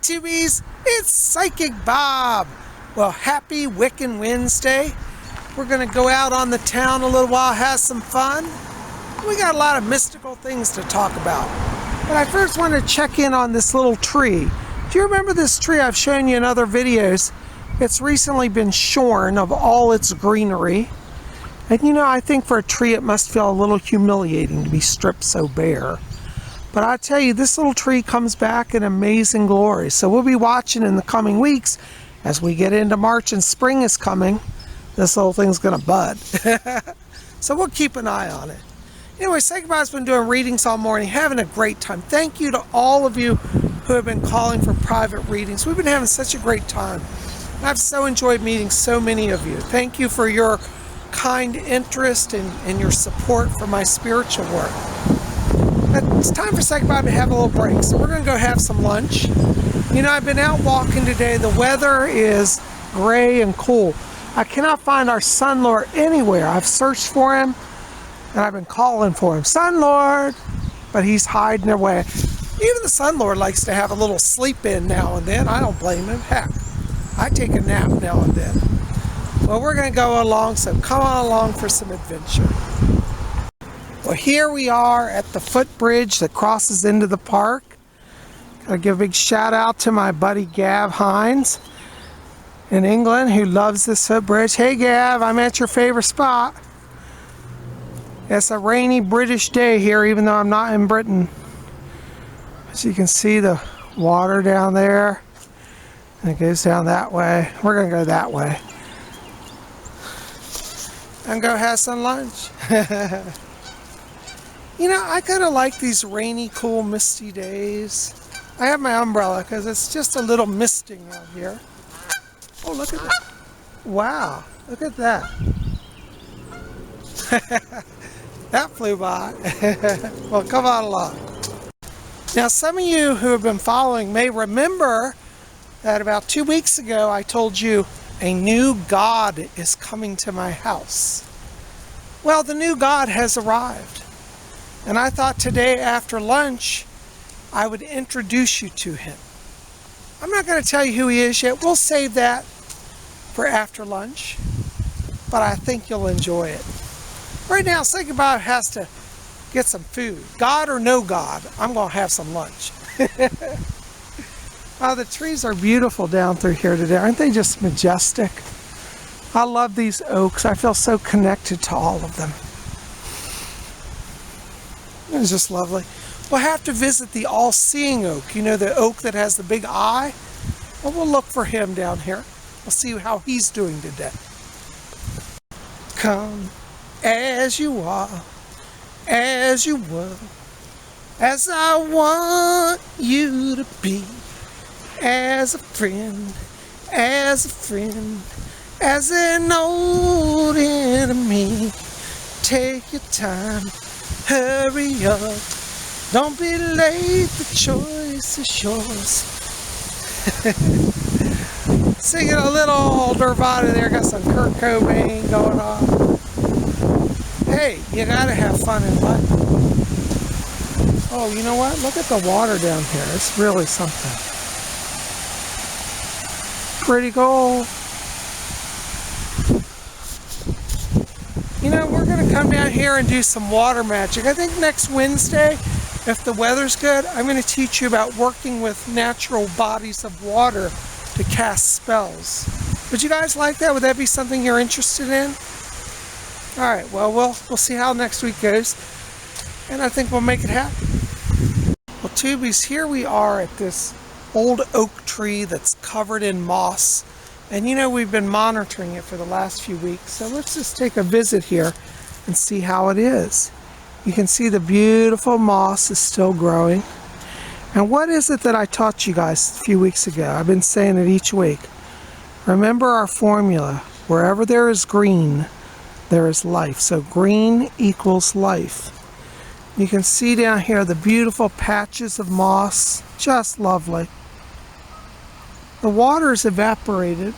tubies, it's Psychic Bob. Well, happy Wiccan Wednesday. We're going to go out on the town a little while, have some fun. We got a lot of mystical things to talk about. But I first want to check in on this little tree. Do you remember this tree I've shown you in other videos? It's recently been shorn of all its greenery. And you know, I think for a tree it must feel a little humiliating to be stripped so bare. But I tell you, this little tree comes back in amazing glory. So we'll be watching in the coming weeks as we get into March and spring is coming. This little thing's gonna bud. So we'll keep an eye on it. Anyway, Psychic Bob's been doing readings all morning, having a great time. Thank you to all of you who have been calling for private readings. We've been having such a great time. I've so enjoyed meeting so many of you. Thank you for your kind interest and your support for my spiritual work. But it's time for Psychic Bob to have a little break, so we're going to go have some lunch. You know, I've been out walking today. The weather is gray and cool. I cannot find our Sun Lord anywhere. I've searched for him, and I've been calling for him. Sun Lord! But he's hiding away. Even the Sun Lord likes to have a little sleep in now and then. I don't blame him. Heck, I take a nap now and then. Well, we're going to go along, so come on along for some adventure. Well, here we are at the footbridge that crosses into the park. Gotta give a big shout out to my buddy Gav Hines in England who loves this footbridge. Hey Gav, I'm at your favorite spot. It's a rainy British day here, even though I'm not in Britain. As you can see, the water down there, and it goes down that way. We're gonna go that way and go have some lunch. You know, I kind of like these rainy, cool, misty days. I have my umbrella because it's just a little misting out here. Oh, look at that. Wow, look at that. That flew by. Well, come on along. Now, some of you who have been following may remember that about 2 weeks ago I told you a new God is coming to my house. Well, the new God has arrived. And I thought today after lunch, I would introduce you to him. I'm not going to tell you who he is yet. We'll save that for after lunch. But I think you'll enjoy it. Right now, Psychic Bob has to get some food. God or no God, I'm going to have some lunch. Oh, the trees are beautiful down through here today. Aren't they just majestic? I love these oaks. I feel so connected to all of them. It's just lovely. We'll have to visit the all-seeing oak. You know, the oak that has the big eye? Well, we'll look for him down here. We'll see how he's doing today. Come as you are, as you were, as I want you to be, as a friend, as an old enemy. Take your time. Hurry up, don't be late, the choice is yours. Singing a little Nirvana there, got some Kurt Cobain going on. Hey, you gotta have fun in life. Oh, you know what? Look at the water down here. It's really something. Pretty cool. You know, we're going to come down here and do some water magic. I think next Wednesday, if the weather's good, I'm going to teach you about working with natural bodies of water to cast spells. Would you guys like that? Would that be something you're interested in? All right, well, we'll see how next week goes, and I think we'll make it happen. Well, Tubies, here we are at this old oak tree that's covered in moss. And you know, we've been monitoring it for the last few weeks, so let's just take a visit here and see how it is. You can see the beautiful moss is still growing. And what is it that I taught you guys a few weeks ago? I've been saying it each week. Remember our formula. Wherever there is green, there is life. So green equals life. You can see down here the beautiful patches of moss. Just lovely. The water is evaporated,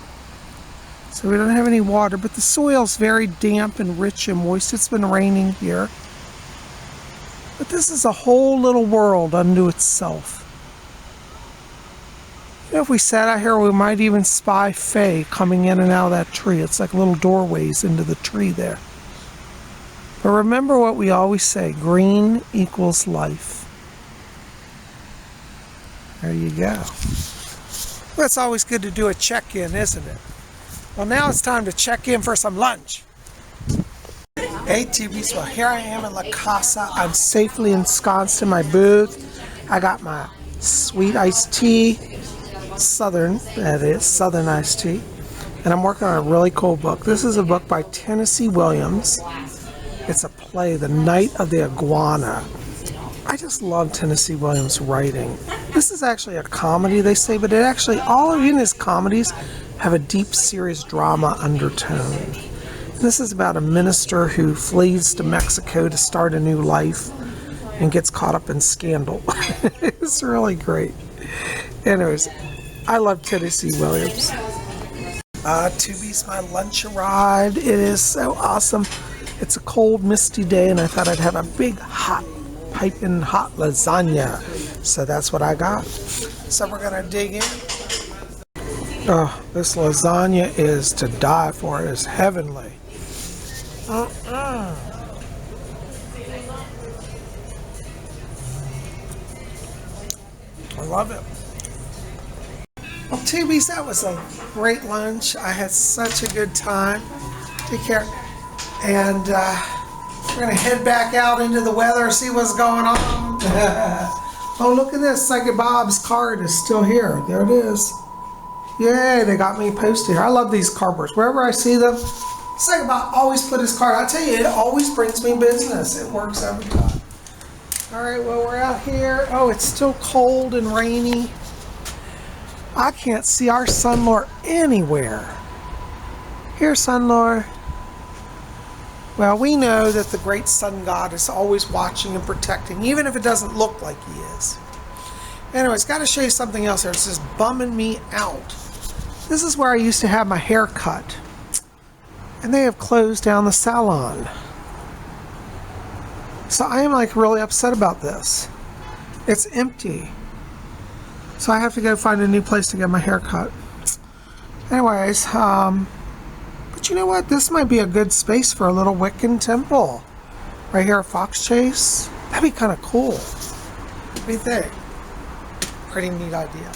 so we don't have any water, but the soil's very damp and rich and moist. It's been raining here. But this is a whole little world unto itself. If we sat out here, we might even spy Faye coming in and out of that tree. It's like little doorways into the tree there. But remember what we always say, green equals life. There you go. Well, it's always good to do a check-in, isn't it? Well, now it's time to check in for some lunch. Hey, TVs, well, here I am in La Casa. I'm safely ensconced in my booth. I got my sweet iced tea, Southern iced tea. And I'm working on a really cool book. This is a book by Tennessee Williams. It's a play, The Night of the Iguana. I just love Tennessee Williams' writing. This is actually a comedy, they say, but it actually, all of his comedies have a deep, serious drama undertone. This is about a minister who flees to Mexico to start a new life and gets caught up in scandal. It's really great. Anyways, I love Tennessee Williams. Tubi's, my lunch arrived. It is so awesome. It's a cold, misty day, and I thought I'd have a big, hot, piping hot lasagna. So that's what I got. So we're gonna dig in. Oh, this lasagna is to die for. It is heavenly. I love it. Well, Tubies, that was a great lunch. I had such a good time. Take care. And we're going to head back out into the weather, see what's going on. Oh, look at this. Psychic Bob's card is still here. There it is. Yay, they got me posted here. I love these cardboards. Wherever I see them, Psychic Bob always put his card. I tell you, it always brings me business. It works every time. All right, well, we're out here. Oh, it's still cold and rainy. I can't see our Sunlord anywhere. Here, Sunlord. Well, we know that the great sun god is always watching and protecting, even if it doesn't look like he is. Anyways, got to show you something else here. It's just bumming me out. This is where I used to have my hair cut, and they have closed down the salon. So I am like really upset about this. It's empty. So I have to go find a new place to get my hair cut. Anyways, but you know what? This might be a good space for a little Wiccan temple. Right here at Fox Chase. That'd be kind of cool. What do you think? Pretty neat idea.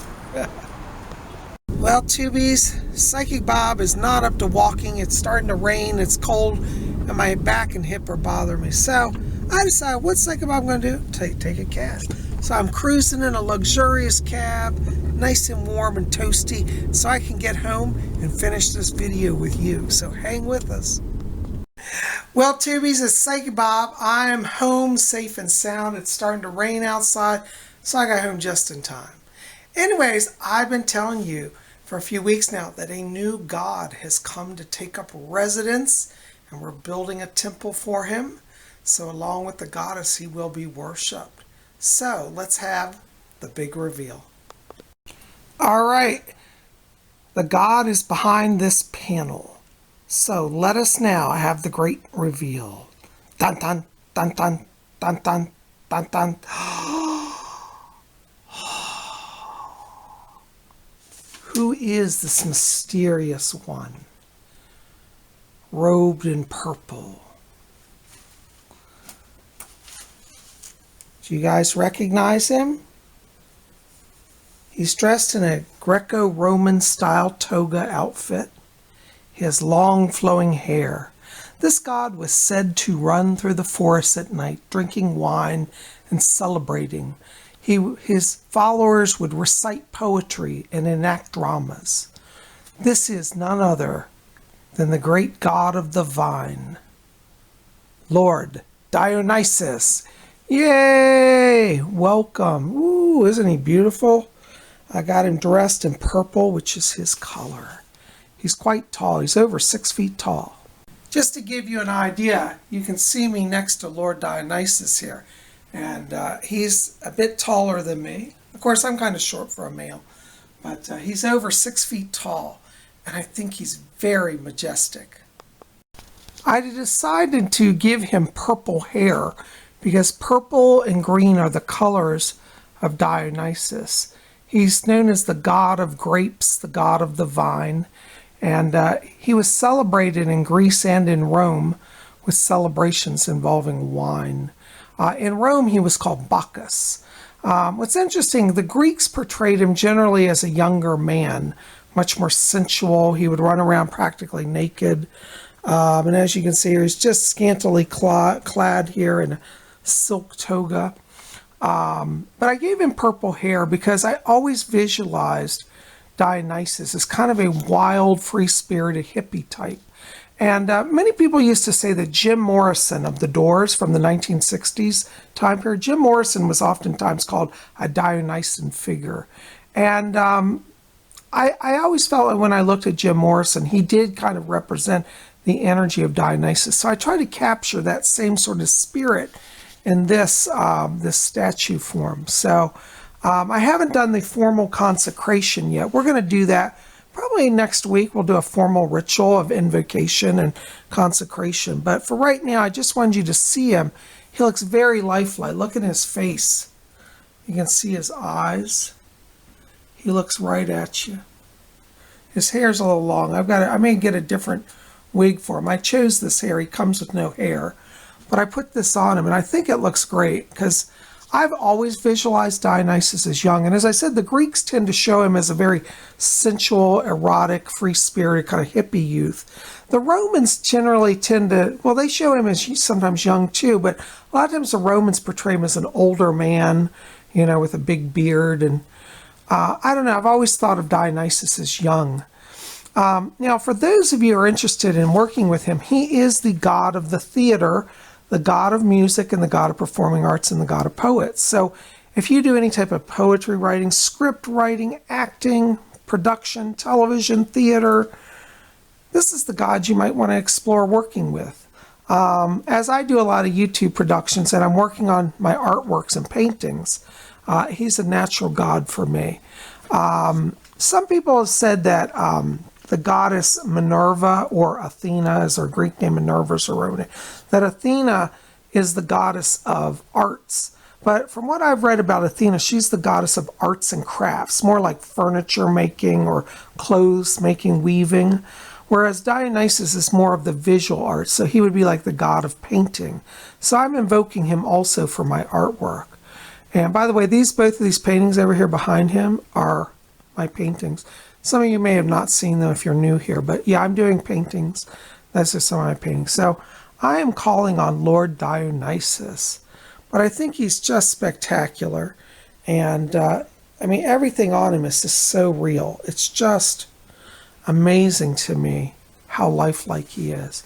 Well, Tubies, Psychic Bob is not up to walking. It's starting to rain. It's cold. And my back and hip are bothering me. So I decided, what's Psychic Bob going to do? Take a cab. So I'm cruising in a luxurious cab, nice and warm and toasty, so I can get home and finish this video with you. So hang with us. Well, Tubies, it's Psychic Bob. I am home safe and sound. It's starting to rain outside, so I got home just in time. Anyways, I've been telling you for a few weeks now that a new god has come to take up residence, and we're building a temple for him. So along with the goddess, he will be worshipped. So let's have the big reveal. All right, the god is behind this panel. So let us now have the great reveal. Dun dun dun dun dun dun dun dun. Who is this mysterious one, robed in purple? Do you guys recognize him? He's dressed in a Greco-Roman style toga outfit. He has long flowing hair. This god was said to run through the forest at night, drinking wine and celebrating. His followers would recite poetry and enact dramas. This is none other than the great god of the vine, Lord Dionysus. Yay! Welcome. Ooh, isn't he beautiful? I got him dressed in purple, which is his color. He's quite tall. He's over 6 feet tall. Just to give you an idea, you can see me next to Lord Dionysus here. And he's a bit taller than me. Of course, I'm kind of short for a male. But he's over 6 feet tall. And I think he's very majestic. I decided to give him purple hair because purple and green are the colors of Dionysus. He's known as the god of grapes, the god of the vine, and he was celebrated in Greece and in Rome with celebrations involving wine. In Rome, he was called Bacchus. What's interesting, the Greeks portrayed him generally as a younger man, much more sensual. He would run around practically naked. And as you can see, he's just scantily clad here in a silk toga. But I gave him purple hair because I always visualized Dionysus as kind of a wild, free-spirited hippie type. And many people used to say that Jim Morrison of The Doors from the 1960s time period, Jim Morrison was oftentimes called a Dionysian figure. And I always felt like when I looked at Jim Morrison, he did kind of represent the energy of Dionysus. So I tried to capture that same sort of spirit in this statue form. So I haven't done the formal consecration yet. We're going to do that probably next week. We'll do a formal ritual of invocation and consecration. But for right now, I just wanted you to see him. He looks very lifelike. Look at his face. You can see his eyes. He looks right at you. His hair's a little long. I may get a different wig for him. I chose this hair. He comes with no hair. But I put this on him, and I think it looks great because I've always visualized Dionysus as young. And as I said, the Greeks tend to show him as a very sensual, erotic, free-spirited, kind of hippie youth. The Romans generally tend to, well, they show him as sometimes young too, but a lot of times the Romans portray him as an older man, you know, with a big beard. And I don't know, I've always thought of Dionysus as young. Now, for those of you who are interested in working with him, he is the god of the theater, the god of music, and the god of performing arts, and the god of poets. So if you do any type of poetry writing, script writing, acting, production, television, theater, this is the god you might want to explore working with. As I do a lot of YouTube productions and I'm working on my artworks and paintings, he's a natural god for me. Some people have said that the goddess Minerva, or Athena, as her Greek name Minerva is Erone, that Athena is the goddess of arts. But from what I've read about Athena, she's the goddess of arts and crafts, more like furniture making or clothes making, weaving, whereas Dionysus is more of the visual arts, so he would be like the god of painting. So I'm invoking him also for my artwork. And by the way, both of these paintings over here behind him are my paintings. Some of you may have not seen them if you're new here, but yeah, I'm doing paintings. That's just some of my paintings. So I am calling on Lord Dionysus, but I think he's just spectacular. And I mean, everything on him is just so real. It's just amazing to me how lifelike he is.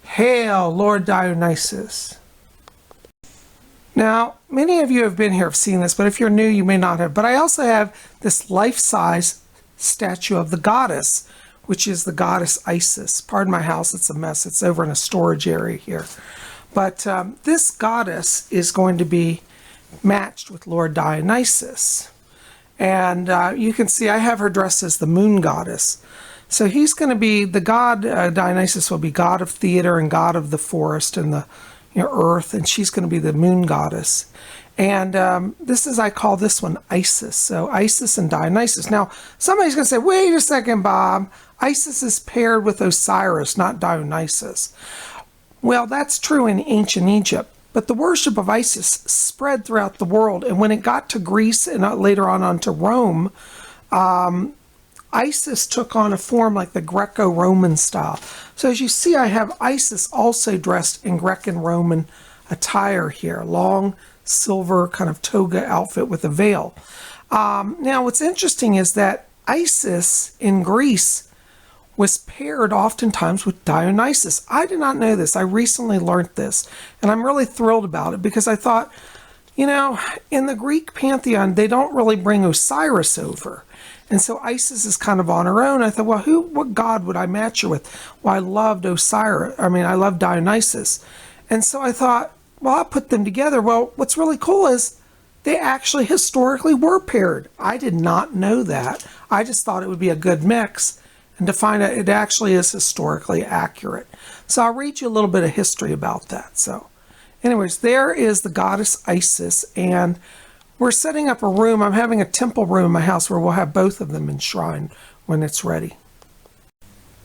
Hail, Lord Dionysus. Now, many of you have been here, have seen this, but if you're new, you may not have. But I also have this life-size statue of the goddess, which is the goddess Isis. Pardon my house, it's a mess. It's over in a storage area here. But this goddess is going to be matched with Lord Dionysus. And you can see I have her dressed as the moon goddess. So he's going to be, the god Dionysus will be god of theater and god of the forest and the earth, and she's going to be the moon goddess. And I call this one Isis. So Isis and Dionysus. Now, somebody's going to say, wait a second, Bob. Isis is paired with Osiris, not Dionysus. Well, that's true in ancient Egypt. But the worship of Isis spread throughout the world. And when it got to Greece and later on onto Rome, Isis took on a form like the Greco-Roman style. So as you see, I have Isis also dressed in Greco-Roman attire here. Long silver kind of toga outfit with a veil. Now what's interesting is that Isis in Greece was paired oftentimes with Dionysus. I did not know this. I recently learned this, and I'm really thrilled about it because I thought, in the Greek pantheon, they don't really bring Osiris over. And so Isis is kind of on her own. I thought, well, what god would I match her with? Well, I loved I loved Dionysus. And so I thought, well, I'll put them together. Well, what's really cool is they actually historically were paired. I did not know that. I just thought it would be a good mix, and to find out it actually is historically accurate. So I'll read you a little bit of history about that. So anyways, there is the goddess Isis, and We're setting up a room. I'm having a temple room in my house where we'll have both of them enshrined when it's ready.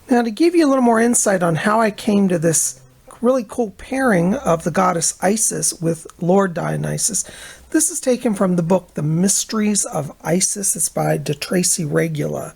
Now, to give you a little more insight on how I came to this really cool pairing of the goddess Isis with Lord Dionysus, this is taken from the book The Mysteries of Isis. It's by de Tracy Regula.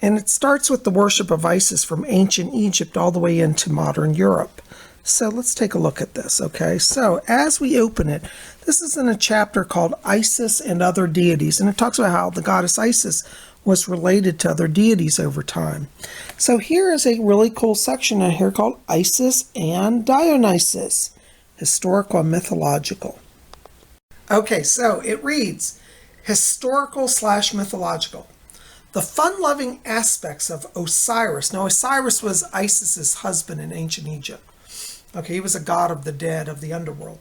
And it starts with the worship of Isis from ancient Egypt all the way into modern Europe. So let's take a look at this, okay? So as we open it, this is in a chapter called Isis and Other Deities, and it talks about how the goddess Isis was related to other deities over time. So here is a really cool section in here called Isis and Dionysus, historical and mythological. Okay, so it reads, historical/mythological. The fun-loving aspects of Osiris. Now, Osiris was Isis's husband in ancient Egypt. Okay, he was a god of the dead, of the underworld.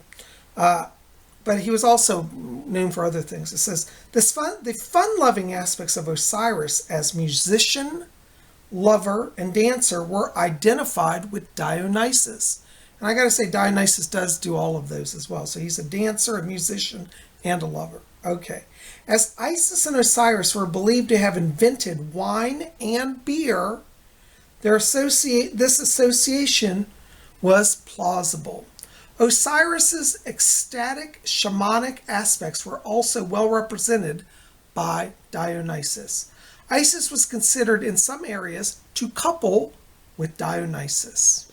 But he was also known for other things. It says, the fun-loving aspects of Osiris as musician, lover, and dancer were identified with Dionysus. And I got to say, Dionysus does do all of those as well. So he's a dancer, a musician, and a lover. Okay. As Isis and Osiris were believed to have invented wine and beer, this association was plausible. Osiris's ecstatic shamanic aspects were also well represented by Dionysus. Isis was considered in some areas to couple with Dionysus.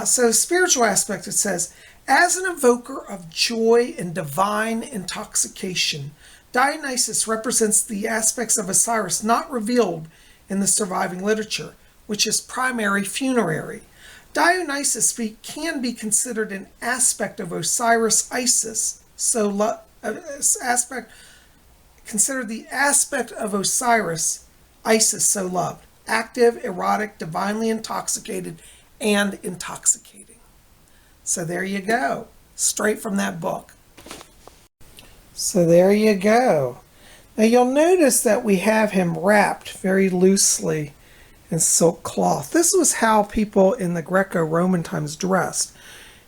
So spiritual aspect, it says, as an evoker of joy and divine intoxication, Dionysus represents the aspects of Osiris not revealed in the surviving literature, which is primary funerary. Dionysus can be considered an aspect of Osiris Isis, considered the aspect of Osiris Isis so loved, active, erotic, divinely intoxicated, and intoxicating. So there you go, straight from that book. So there you go. Now you'll notice that we have him wrapped very loosely in silk cloth. This was how people in the Greco-Roman times dressed.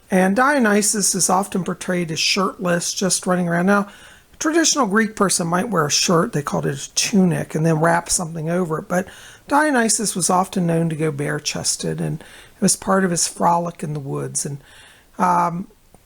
And Dionysus is often portrayed as shirtless, just running around. Now, a traditional Greek person might wear a shirt, they called it a tunic, and then wrap something over it. But Dionysus was often known to go bare-chested, and it was part of his frolic in the woods. And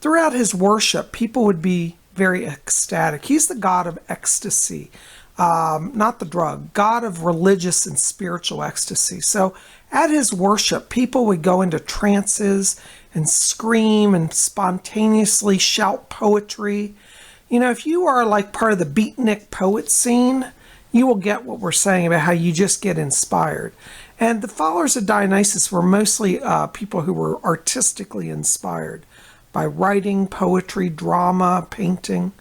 throughout his worship, people would be very ecstatic. He's the god of ecstasy. Not the drug, god of religious and spiritual ecstasy. So at his worship, people would go into trances and scream and spontaneously shout poetry. You know, if you are like part of the beatnik poet scene, you will get what we're saying about how you just get inspired. And the followers of Dionysus were mostly people who were artistically inspired by writing, poetry, drama, painting.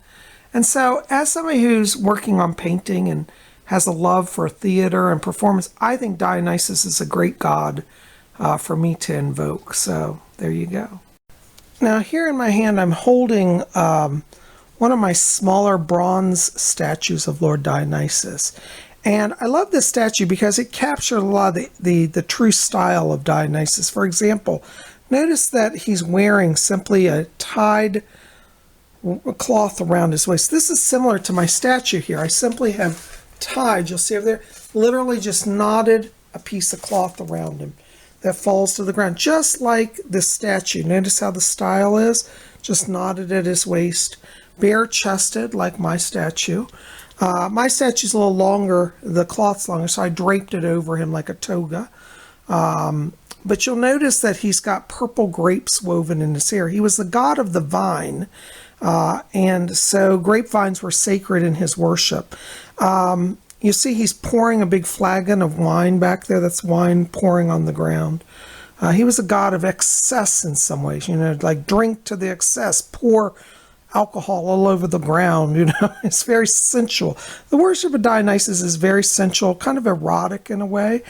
And so as somebody who's working on painting and has a love for theater and performance, I think Dionysus is a great god for me to invoke. So there you go. Now here in my hand, I'm holding one of my smaller bronze statues of Lord Dionysus. And I love this statue because it captured a lot of the true style of Dionysus. For example, notice that he's wearing simply a tied cloth around his waist. This is similar to my statue here. I simply have tied, you'll see over there, literally just knotted a piece of cloth around him that falls to the ground, just like this statue. Notice how the style is, just knotted at his waist, bare-chested like my statue. My statue's a little longer, the cloth's longer, so I draped it over him like a toga. But you'll notice that he's got purple grapes woven in his hair. He was the god of the vine. And so grapevines were sacred in his worship. You see he's pouring a big flagon of wine back there. That's wine pouring on the ground. He was a god of excess in some ways, you know, like drink to the excess, pour alcohol all over the ground, you know. It's very sensual. The worship of Dionysus is very sensual, kind of erotic in a way.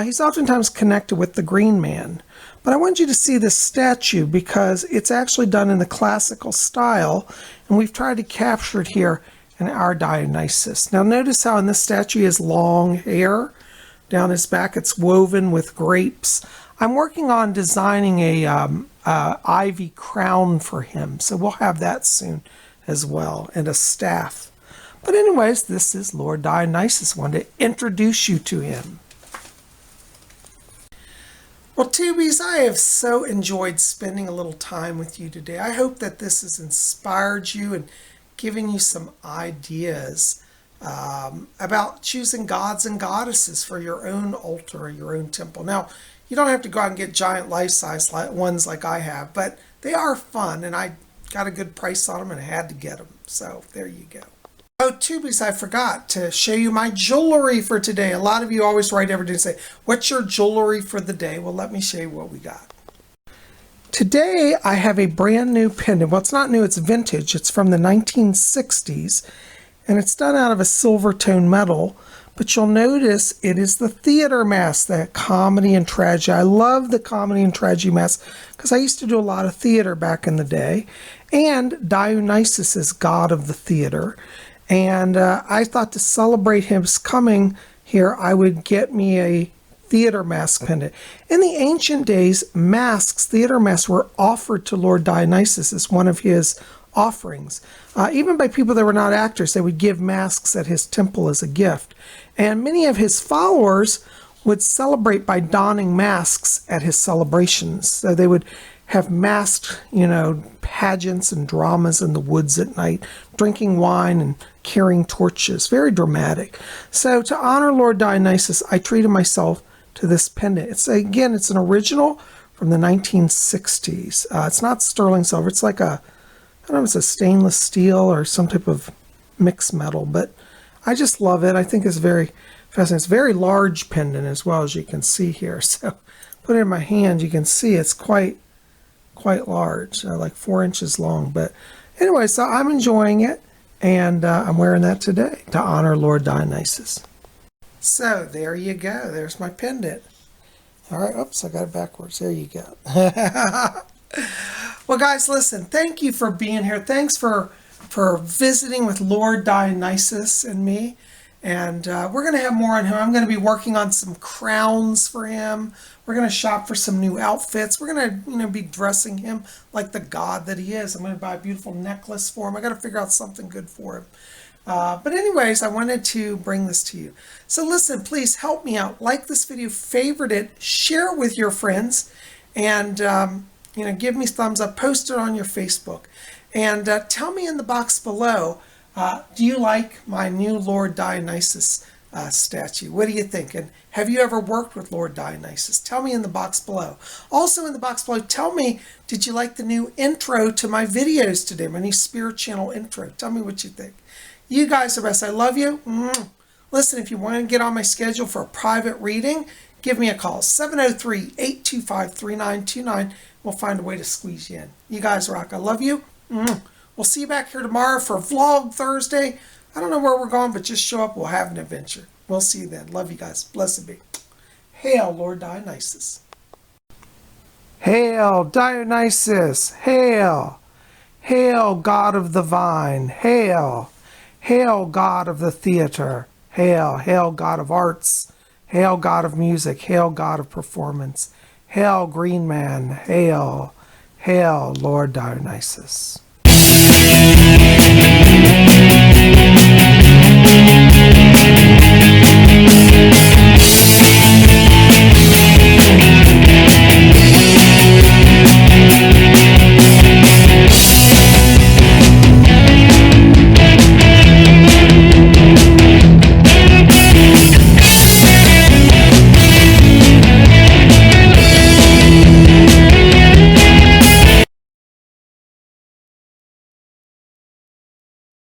He's oftentimes connected with the green man. But I want you to see this statue because it's actually done in the classical style, and we've tried to capture it here in our Dionysus. Now notice how in this statue he has long hair down his back. It's woven with grapes. I'm working on designing a ivy crown for him, so we'll have that soon as well, and a staff. But anyways, this is Lord Dionysus. I wanted to introduce you to him. Well, Tubies, I have so enjoyed spending a little time with you today. I hope that this has inspired you and given you some ideas about choosing gods and goddesses for your own altar or your own temple. Now, you don't have to go out and get giant life-size ones like I have, but they are fun, and I got a good price on them and I had to get them. So there you go. Oh, Tubies, I forgot to show you my jewelry for today. A lot of you always write every day and say, what's your jewelry for the day? Well, let me show you what we got. Today, I have a brand new pendant. Well, it's not new, it's vintage. It's from the 1960s, and it's done out of a silver tone metal. But you'll notice it is the theater mask, that comedy and tragedy. I love the comedy and tragedy mask because I used to do a lot of theater back in the day. And Dionysus is god of the theater. And I thought to celebrate his coming here, I would get me a theater mask pendant. In the ancient days, masks, theater masks, were offered to Lord Dionysus as one of his offerings. Even by people that were not actors, they would give masks at his temple as a gift. And many of his followers would celebrate by donning masks at his celebrations. So they would have masked, pageants and dramas in the woods at night, drinking wine and carrying torches. Very dramatic. So to honor Lord Dionysus, I treated myself to this pendant. It's an original from the 1960s. It's not sterling silver. It's like I don't know if it's a stainless steel or some type of mixed metal, but I just love it. I think it's very fascinating. It's a very large pendant as well, as you can see here. So put it in my hand, you can see it's quite large, like 4 inches long. But anyway, so I'm enjoying it, and I'm wearing that today to honor Lord Dionysus. So there you go. There's my pendant. All right. Oops, I got it backwards. There you go. Well, guys, listen, thank you for being here. Thanks for visiting with Lord Dionysus and me. And we're going to have more on him. I'm going to be working on some crowns for him. We're going to shop for some new outfits. We're going to be dressing him like the god that he is. I'm going to buy a beautiful necklace for him. I got to figure out something good for him. But anyways, I wanted to bring this to you. So listen, please help me out. Like this video, favorite it, share it with your friends, and give me thumbs up. Post it on your Facebook, and tell me in the box below. Do you like my new Lord Dionysus statue? What do you think? And have you ever worked with Lord Dionysus? Tell me in the box below. Also in the box below, tell me, did you like the new intro to my videos today, my new Spirit Channel intro? Tell me what you think. You guys are best. I love you. Listen, if you want to get on my schedule for a private reading, give me a call, 703-825-3929. We'll find a way to squeeze you in. You guys rock. I love you. We'll see you back here tomorrow for Vlog Thursday. I don't know where we're going, but just show up. We'll have an adventure. We'll see you then. Love you guys. Blessed be. Hail, Lord Dionysus. Hail, Dionysus. Hail. Hail, God of the vine. Hail. Hail, God of the theater. Hail. Hail, God of arts. Hail, God of music. Hail, God of performance. Hail, Green Man. Hail. Hail, Lord Dionysus.